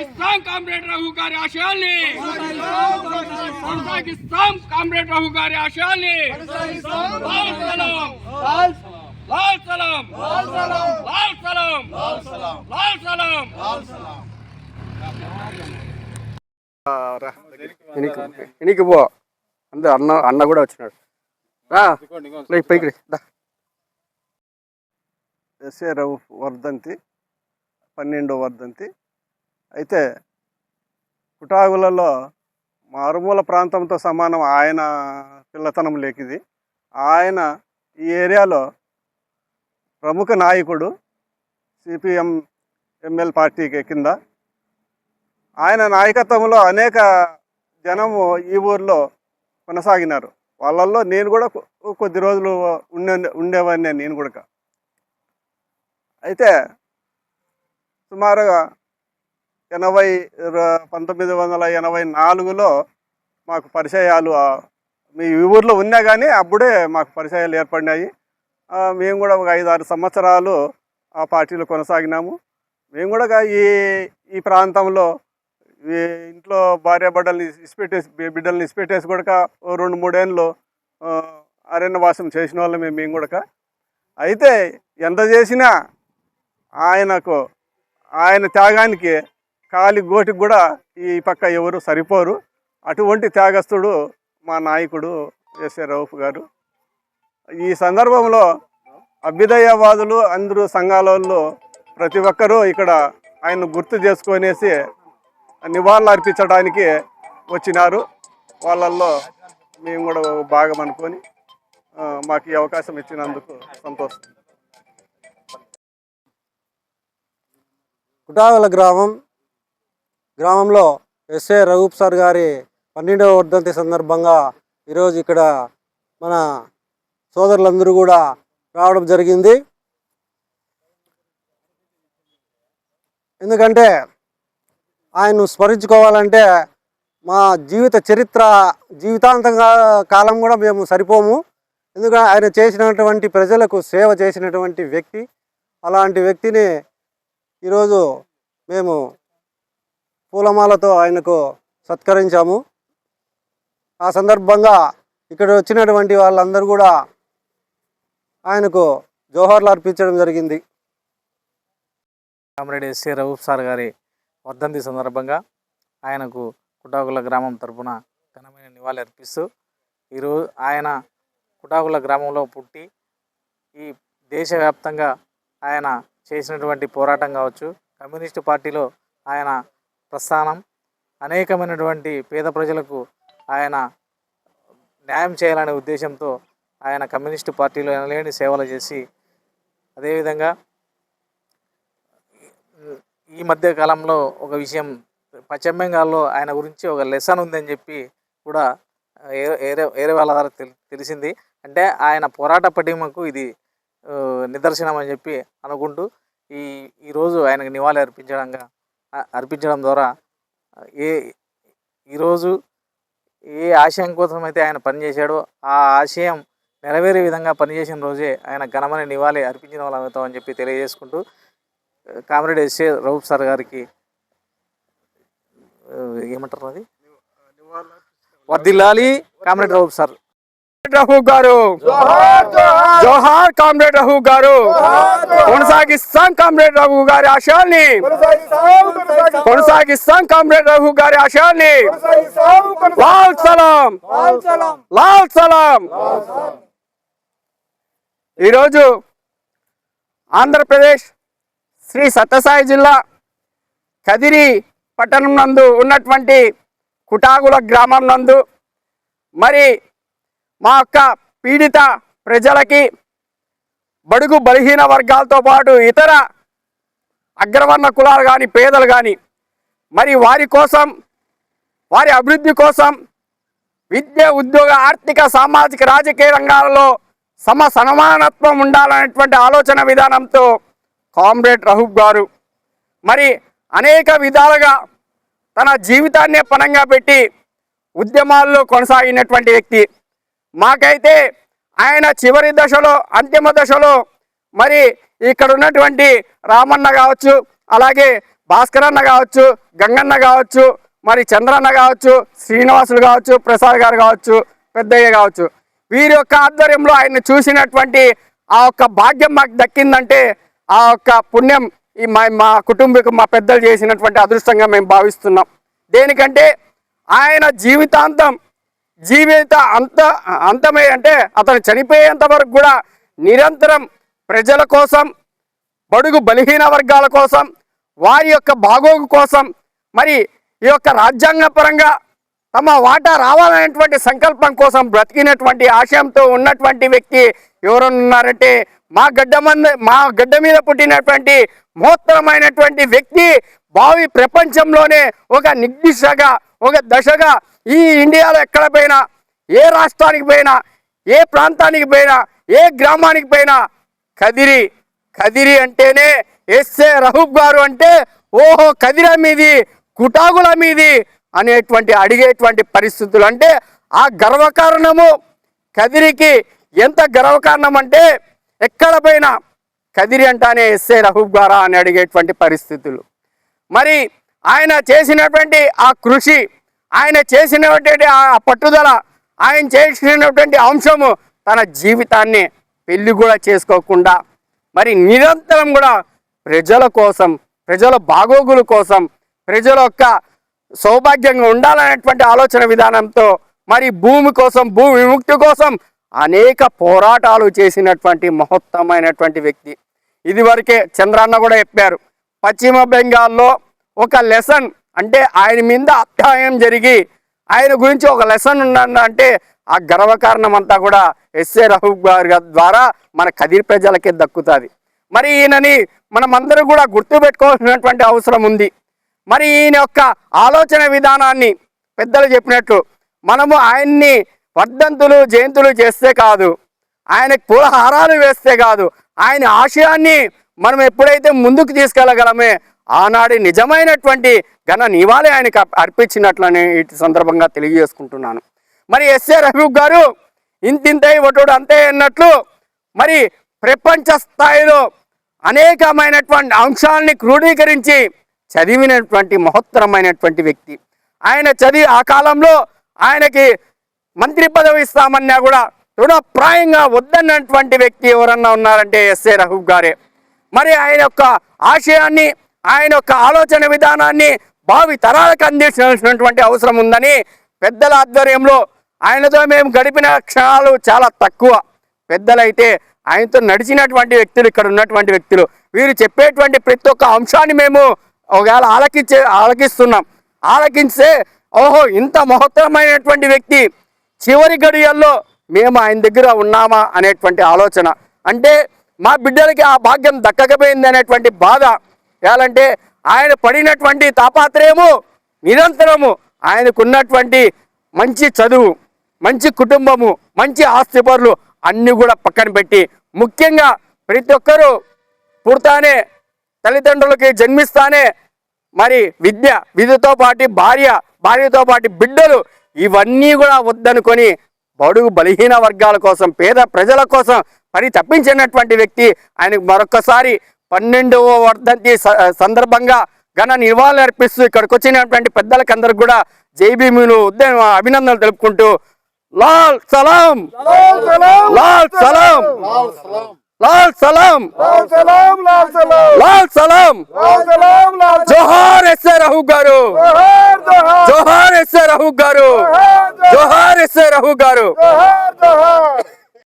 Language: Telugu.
కొనసాగిస్తాం కామ్రేడ్ రఘు గారి ఆశయాల్ని, కొనసాగిస్తాం కామ్రేడ్ రఘు గారి ఆశయాల్ని. లాల్ సలాం, లాల్ సలాం, లాల్ సలాం, లాల్ సలాం. ఎనికి పో అంతే. అన్న కూడా వచ్చినాడు. పైకి ఎస్ఏ రౌఫ్ వర్ధంతి 12వ వర్ధంతి. అయితే కుటాగులలో మారుమూల ప్రాంతంతో సమానం ఆయన పిల్లతనం లేకిది. ఆయన ఈ ఏరియాలో ప్రముఖ నాయకుడు, సిపిఎం ఎంఎల్ పార్టీకి కింద. ఆయన నాయకత్వంలో అనేక జనము ఈ ఊర్లో కొనసాగినారు. వాళ్ళల్లో నేను కూడా కొద్ది రోజులు ఉండేవాడిని నేను కూడా. అయితే సుమారుగా 1984లో మాకు పరిచయాలు మీ ఊర్లో ఉన్నా కానీ అప్పుడే మాకు పరిచయాలు ఏర్పడినాయి. మేము కూడా ఒక 5-6 సంవత్సరాలు ఆ పార్టీలో కొనసాగినాము. మేము కూడా ఈ ప్రాంతంలో ఇంట్లో బిడ్డల్ని ఇసిపెట్టేసి కూడా 2-3 ఏళ్ళు అరణ్యవాసం చేసిన వాళ్ళం మేము కూడా. అయితే ఎంత చేసినా ఆయన త్యాగానికి కాలి గోటికి కూడా ఈ పక్క ఎవరు సరిపోరు. అటువంటి త్యాగస్తుడు మా నాయకుడు ఎస్ఏ రౌఫ్ గారు. ఈ సందర్భంలో అభ్యుదయవాదులు అందరూ సంఘాల వాళ్ళు ప్రతి ఒక్కరూ ఇక్కడ ఆయన గుర్తు చేసుకొనేసి నివాళులు అర్పించడానికి వచ్చినారు. వాళ్ళల్లో మేము కూడా భాగం అనుకొని మాకు ఈ అవకాశం ఇచ్చినందుకు సంతోషం. కుటాగుల గ్రామంలో ఎస్ఏ రఘుప్ సార్ గారి 12వ వర్ధంతి సందర్భంగా ఈరోజు ఇక్కడ మన సోదరులందరూ కూడా రావడం జరిగింది. ఎందుకంటే ఆయన్ను స్మరించుకోవాలంటే మా జీవితాంతంగా కాలం కూడా మేము సరిపోము. ఎందుకంటే ఆయన చేసినటువంటి ప్రజలకు సేవ చేసినటువంటి వ్యక్తి. అలాంటి వ్యక్తిని ఈరోజు మేము పూలమాలతో ఆయనకు సత్కరించాము. ఆ సందర్భంగా ఇక్కడ వచ్చినటువంటి వాళ్ళందరూ కూడా ఆయనకు జోహార్లు అర్పించడం జరిగింది. కామ్రేడ్ ఎస్ఏ రఘుప్ సార్ గారి వర్ధంతి సందర్భంగా ఆయనకు కుటాగుల గ్రామం తరపున ఘనమైన నివాళి అర్పిస్తూ, ఈరోజు ఆయన కుటాగుల గ్రామంలో పుట్టి ఈ దేశవ్యాప్తంగా ఆయన చేసినటువంటి పోరాటం కావచ్చు, కమ్యూనిస్టు పార్టీలో ఆయన ప్రస్థానం, అనేకమైనటువంటి పేద ప్రజలకు ఆయన న్యాయం చేయాలనే ఉద్దేశంతో ఆయన కమ్యూనిస్టు పార్టీలో ఎనలేని సేవలు చేసి, అదేవిధంగా ఈ మధ్య కాలంలో ఒక విషయం పశ్చిమ బెంగాల్లో ఆయన గురించి ఒక లెసన్ ఉందని చెప్పి కూడా వేరే వాళ్ళ ద్వారా తెలిసింది. అంటే ఆయన పోరాట పటిమకు ఇది నిదర్శనం అని చెప్పి అనుకుంటూ ఈరోజు ఆయనకు నివాళి అర్పించడం ద్వారా ఈరోజు ఏ ఆశయం కోసం అయితే ఆయన పనిచేశాడో ఆ ఆశయం నెరవేరే విధంగా పనిచేసిన రోజే ఆయన ఘనమైన నివాళి అర్పించిన వాళ్ళు అవుతామని చెప్పి తెలియజేసుకుంటూ, కామ్రేడ్ ఎస్ఏ రఘుప్ సార్ గారికి ఏమంటారు అది వర్ధిల్లాలి. Comrade రఘుప్ sir. రఘు గారు జోహార్. కామ్రేడ్ రఘు గారు కొనసాగిస్తాం కామ్రేడ్ రఘు గారి ఆశయాల్ని, కొనసాగిస్తాం కామ్రేడ్ రఘు గారి ఆశయాల్ని. లాల్ సలాం, లాల్ సలాం. ఈరోజు ఆంధ్రప్రదేశ్ శ్రీ సత్యసాయి జిల్లా కదిరి పట్టణం నందు ఉన్నటువంటి కుటాగుల గ్రామం నందు మరి మా యొక్క పీడిత ప్రజలకి, బడుగు బలహీన వర్గాలతో పాటు ఇతర అగ్రవర్ణ కులాలు కానీ పేదలు కానీ మరి వారి కోసం, వారి అభివృద్ధి కోసం విద్య, ఉద్యోగ, ఆర్థిక, సామాజిక, రాజకీయ రంగాలలో సమానత్వం ఉండాలనేటువంటి ఆలోచన విధానంతో కామ్రేడ్ రఘుప్ గారు మరి అనేక విధాలుగా తన జీవితాన్నే పణంగా పెట్టి ఉద్యమాల్లో కొనసాగినటువంటి వ్యక్తి. మాకైతే ఆయన చివరి దశలో, అంతిమ దశలో మరి ఇక్కడ ఉన్నటువంటి రామన్న కావచ్చు, అలాగే భాస్కర్ అన్న కావచ్చు, గంగన్న కావచ్చు, మరి చంద్రన్న కావచ్చు, శ్రీనివాసులు కావచ్చు, ప్రసాద్ గారు కావచ్చు, పెద్దయ్య కావచ్చు, వీరి యొక్క ఆధ్వర్యంలో ఆయన్ని చూసినటువంటి ఆ యొక్క భాగ్యం మాకు దక్కిందంటే ఆ యొక్క పుణ్యం ఈ మా కుటుంబీకు మా పెద్దలు చేసినటువంటి అదృష్టంగా మేము భావిస్తున్నాం. దేనికంటే ఆయన అంతమే అంటే అతను చనిపోయేంత వరకు కూడా నిరంతరం ప్రజల కోసం, బడుగు బలహీన వర్గాల కోసం, వారి యొక్క బాగోగు కోసం, మరి ఈ యొక్క రాజ్యాంగపరంగా తమ వాటా రావాలనేటువంటి సంకల్పం కోసం బ్రతికినటువంటి ఆశయంతో ఉన్నటువంటి వ్యక్తి ఎవరున్నారంటే మా గడ్డ మీద పుట్టినటువంటి మహోత్తరమైనటువంటి వ్యక్తి, భావి ప్రపంచంలోనే ఒక నిర్దిష్టగా, ఒక దశగా ఈ ఇండియాలో ఎక్కడ పోయినా, ఏ రాష్ట్రానికి పోయినా, ఏ ప్రాంతానికి పోయినా, ఏ గ్రామానికి పోయినా కదిరి అంటేనే ఎస్ఏ రహూఫ్ గారు అంటే ఓహో కదిర మీది, కుటాగుల మీది అనేటువంటి అడిగేటువంటి పరిస్థితులు. అంటే ఆ గర్వకారణము కదిరికి ఎంత గర్వకారణం అంటే ఎక్కడ పోయినా కదిరి అంటానే ఎస్ఏ రహూఫ్ గారా అని అడిగేటువంటి పరిస్థితులు. మరి ఆయన చేసినటువంటి ఆ కృషి, ఆయన చేసినటువంటి ఆ పట్టుదల, ఆయన చేసినటువంటి అంశము తన జీవితాన్ని పెళ్లి కూడా చేసుకోకుండా మరి నిరంతరం కూడా ప్రజల కోసం, ప్రజల బాగోగుల కోసం, ప్రజల యొక్క సౌభాగ్యంగా ఉండాలనేటువంటి ఆలోచన విధానంతో మరి భూమి కోసం, భూ విముక్తి కోసం అనేక పోరాటాలు చేసినటువంటి మహత్తరమైనటువంటి వ్యక్తి. ఇదివరకే చంద్రన్న కూడా చెప్పారు, పశ్చిమ బెంగాల్లో ఒక లెసన్ అంటే ఆయన మీద అధ్యాయం జరిగి ఆయన గురించి ఒక లెసన్ ఉందంటే ఆ గర్వకారణం అంతా కూడా ఎస్ఏ రహూఫ్ గారి ద్వారా మన కదిరి ప్రజలకే దక్కుతుంది. మరి ఈయనని మనమందరం కూడా గుర్తుపెట్టుకోవాల్సినటువంటి అవసరం ఉంది. మరి ఈయన యొక్క ఆలోచన విధానాన్ని పెద్దలు చెప్పినట్లు మనము ఆయన్ని వర్ధంతులు, జయంతులు చేస్తే కాదు, ఆయనకు పూలహారాలు వేస్తే కాదు, ఆయన ఆశయాన్ని మనం ఎప్పుడైతే ముందుకు తీసుకెళ్ళగలమే ఆనాడు నిజమైనటువంటి ఘన నివాళి ఆయనకు అర్పించినట్లని ఈ సందర్భంగా తెలియజేసుకుంటున్నాను. మరి ఎస్ఏ రహూఫ్ గారు ఇంతింతై ఒటుడు అంతే అన్నట్లు మరి ప్రపంచ స్థాయిలో అనేకమైనటువంటి అంశాలని క్రోడీకరించి చదివినటువంటి మహత్తరమైనటువంటి వ్యక్తి. ఆయన చదివి ఆ కాలంలో ఆయనకి మంత్రి పదవి ఇస్తామన్నా కూడా తృణప్రాయంగా వద్దన్నటువంటి వ్యక్తి ఎవరన్నా ఉన్నారంటే ఎస్ఏ రహూఫ్ గారే. మరి ఆయన యొక్క ఆశయాన్ని, ఆయన యొక్క ఆలోచన విధానాన్ని భావి తరాలకు అందించాల్సినటువంటి అవసరం ఉందని పెద్దల ఆధ్వర్యంలో ఆయనతో మేము గడిపిన క్షణాలు చాలా తక్కువ. పెద్దలైతే ఆయనతో నడిచినటువంటి వ్యక్తులు, ఇక్కడ ఉన్నటువంటి వ్యక్తులు, వీరు చెప్పేటువంటి ప్రతి ఒక్క అంశాన్ని మేము ఒకవేళ ఆలకిస్తున్నాం. ఆలకించే ఓహో ఇంత మహత్తరమైనటువంటి వ్యక్తి చివరి గడియల్లో మేము ఆయన దగ్గర ఉన్నామా అనేటువంటి ఆలోచన. అంటే మా బిడ్డలకి ఆ భాగ్యం దక్కకపోయింది అనేటువంటి బాధ. ఎలాంటే ఆయన పడినటువంటి తాపాత్రయము నిరంతరము ఆయనకున్నటువంటి మంచి చదువు, మంచి కుటుంబము, మంచి ఆస్తిపరులు అన్నీ కూడా పక్కన పెట్టి, ముఖ్యంగా ప్రతి ఒక్కరూ పుడతానే తల్లిదండ్రులకి జన్మిస్తానే మరి విద్యతో పాటు భార్యతో పాటు బిడ్డలు ఇవన్నీ కూడా వద్దనుకొని బడుగు బలహీన వర్గాల కోసం, పేద ప్రజల కోసం తప్పించినటువంటి వ్యక్తి. ఆయనకు మరొకసారి 12వ వర్ధంతి సందర్భంగా ఘన నివాళులు అర్పిస్తూ ఇక్కడికి వచ్చినటువంటి పెద్దలకి అందరికి కూడా జై భీములు అభినందనలు తెలుపుకుంటూ లాల్ సలాం, లాల్ సలాం, లాల్ సలాం, లాల్ సలాం, జోహార్ ఎస్ఏ రహూఫ్ గారు, జోహార్ ఎస్ఏ రహూఫ్ గారు, జోహార్ ఎస్ఏ రహూఫ్ గారు.